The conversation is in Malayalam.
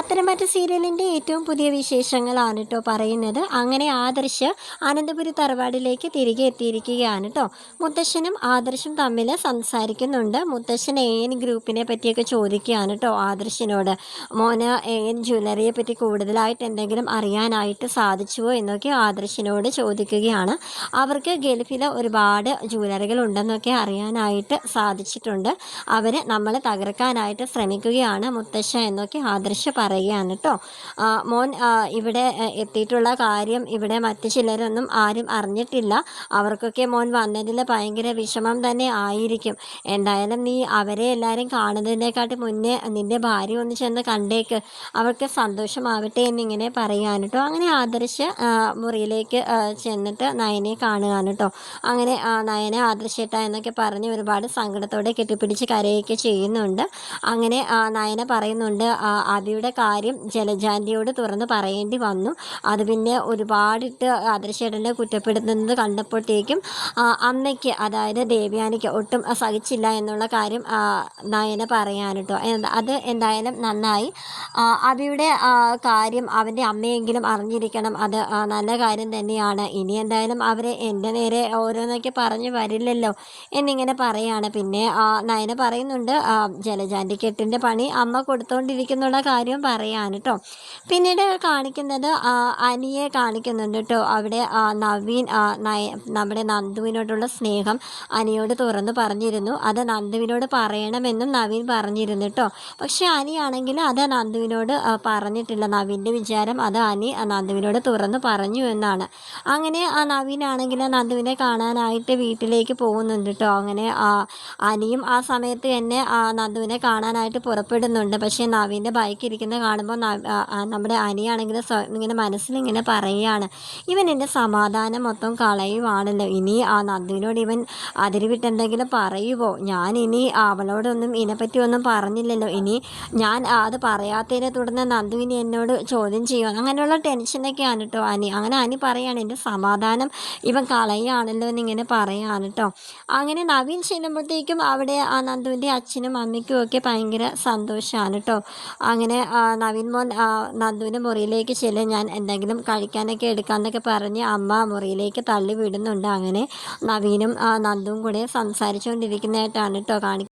പത്തനംതിട്ട സീരിയലിൻ്റെ ഏറ്റവും പുതിയ വിശേഷങ്ങളാണ് കേട്ടോ പറയുന്നത്. അങ്ങനെ ആദർശ് അനന്തപുരി തറവാടിലേക്ക് തിരികെ എത്തിയിരിക്കുകയാണ് കേട്ടോ. മുത്തശ്ശനും ആദർശും തമ്മിൽ സംസാരിക്കുന്നുണ്ട്. മുത്തശ്ശൻ AN ഗ്രൂപ്പിനെ പറ്റിയൊക്കെ ചോദിക്കുകയാണ് കേട്ടോ ആദർശിനോട്. മോന് AN ജ്വല്ലറിയെ പറ്റി കൂടുതലായിട്ട് എന്തെങ്കിലും അറിയാനായിട്ട് സാധിച്ചുവോ എന്നൊക്കെ ആദർശിനോട് ചോദിക്കുകയാണ്. അവർക്ക് ഗൾഫിൽ ഒരുപാട് ജ്വല്ലറികൾ ഉണ്ടെന്നൊക്കെ അറിയാനായിട്ട് സാധിച്ചിട്ടുണ്ട്. അവർ നമ്മളെ തകർക്കാനായിട്ട് ശ്രമിക്കുകയാണ് മുത്തശ്ശ എന്നൊക്കെ ആദർശ് പറയുകയാണ് കേട്ടോ. മോൻ ഇവിടെ എത്തിയിട്ടുള്ള കാര്യം ഇവിടെ മറ്റു ചിലരൊന്നും ആരും അറിഞ്ഞിട്ടില്ല. അവർക്കൊക്കെ മോൻ വന്നതിൽ ഭയങ്കര വിഷമം തന്നെ ആയിരിക്കും. എന്തായാലും നീ അവരെ എല്ലാവരും കാണുന്നതിനെക്കാട്ടി മുന്നേ നിൻ്റെ ഭാര്യ ഒന്ന് ചെന്ന് കണ്ടേക്ക്, അവർക്ക് സന്തോഷമാവട്ടെ എന്നിങ്ങനെ പറയുകയാണ് കേട്ടോ. അങ്ങനെ ആദർശ് മുറിയിലേക്ക് ചെന്നിട്ട് നയനെ കാണുകയാണ് കേട്ടോ. അങ്ങനെ നയന ആദർശേട്ട എന്നൊക്കെ പറഞ്ഞ് ഒരുപാട് സങ്കടത്തോടെ കെട്ടിപ്പിടിച്ച് കരയൊക്കെ ചെയ്യുന്നുണ്ട്. അങ്ങനെ നയന പറയുന്നുണ്ട്, അബിയുടെ കാര്യം ജലജാൻ്റിയോട് തുറന്ന് പറയേണ്ടി വന്നു. അത് പിന്നെ ഒരുപാടിട്ട് ആദർശേട്ടനെ കുറ്റപ്പെടുത്തുന്നത് കണ്ടപ്പോഴത്തേക്കും അമ്മയ്ക്ക്, അതായത് ദേവയാനിക്ക് ഒട്ടും സഹിച്ചില്ല എന്നുള്ള കാര്യം നയന പറയാൻ കേട്ടോ. അത് എന്തായാലും നന്നായി. അബിയുടെ കാര്യം അവൻ്റെ അമ്മയെങ്കിലും അറിഞ്ഞിരിക്കണം, അത് നല്ല കാര്യം തന്നെയാണ്. ഇനി എന്തായാലും അവരെ എൻ്റെ നേരെ ഓരോന്നൊക്കെ പറഞ്ഞു വരില്ലല്ലോ എന്നിങ്ങനെ പറയാണ്. പിന്നെ നയന പറയുന്നുണ്ട്, ജലജാൻ്റെ കെട്ടിൻ്റെ പണി അമ്മ കൊടുത്തോണ്ടിരിക്കുന്നുള്ള കാര്യം പറയാൻ കേട്ടോ. പിന്നീട് കാണിക്കുന്നത് അനിയെ കാണിക്കുന്നുണ്ട് കേട്ടോ. അവിടെ നവീൻ നമ്മുടെ നന്ദുവിനോടുള്ള സ്നേഹം അനിയോട് തുറന്നു പറഞ്ഞിരുന്നു. അത് നന്ദുവിനോട് പറയണമെന്നും നവീൻ പറഞ്ഞിരുന്നു കേട്ടോ. പക്ഷെ അനിയാണെങ്കിൽ അത് നന്ദുവിനോട് പറഞ്ഞിട്ടില്ല. നവീൻ്റെ വിചാരം അത് അനി നന്ദുവിനോട് തുറന്നു പറഞ്ഞു എന്നാണ്. അങ്ങനെ നവീനാണെങ്കിൽ നന്ദുവിനെ കാണാനായിട്ട് വീട്ടിലേക്ക് പോകുന്നുണ്ട് കേട്ടോ. അങ്ങനെ അനിയും ആ സമയത്ത് തന്നെ നന്ദുവിനെ കാണാനായിട്ട് പുറപ്പെടുന്നുണ്ട്. പക്ഷേ നവീൻ്റെ ബൈക്ക് ഇരിക്കുന്നത് കാണുമ്പോൾ നമ്മുടെ അനിയാണെങ്കിൽ ഇങ്ങനെ മനസ്സിലിങ്ങനെ പറയുകയാണ്, ഇവൻ എൻ്റെ സമാധാനം മൊത്തം കളയുവാണല്ലോ. ഇനി നന്ദുവിനോട് ഇവൻ അതിരുവിട്ട് എന്തെങ്കിലും പറയുമോ? ഞാൻ ഇനി അവളോടൊന്നും ഇതിനെപ്പറ്റി ഒന്നും പറഞ്ഞില്ലല്ലോ. ഇനി ഞാൻ അത് പറയാത്തതിനെ തുടർന്ന് നന്ദുവിനെ എന്നോട് ചോദ്യം ചെയ്യുക, അങ്ങനെയുള്ള ടെൻഷനൊക്കെയാണ് കേട്ടോ അനി. അങ്ങനെ അനി പറയാണ്, എൻ്റെ സമാധാനം ഇവൻ കളയുകയാണല്ലോ എന്നിങ്ങനെ പറയാണ് കേട്ടോ. അങ്ങനെ നവീൻ ചെല്ലുമ്പോഴത്തേക്കും അവിടെ നന്ദുവിൻ്റെ അച്ഛനും അമ്മയ്ക്കും ഒക്കെ ഭയങ്കര സന്തോഷമാണ് കേട്ടോ. അങ്ങനെ നവീൻ മോൻ നന്ദുവിൻ്റെ മുറിയിലേക്ക് ചെല്ലും, ഞാൻ എന്തെങ്കിലും കഴിക്കാനൊക്കെ എടുക്കാമെന്നൊക്കെ പറഞ്ഞ് അമ്മ മുറിയിലേക്ക് തള്ളി വിടുന്നുണ്ട്. അങ്ങനെ നവീനും നന്ദുവും കൂടെ സംസാരിച്ചുകൊണ്ടിരിക്കുന്നതായിട്ടാണ് കേട്ടോ കാണിക്കുന്നത്.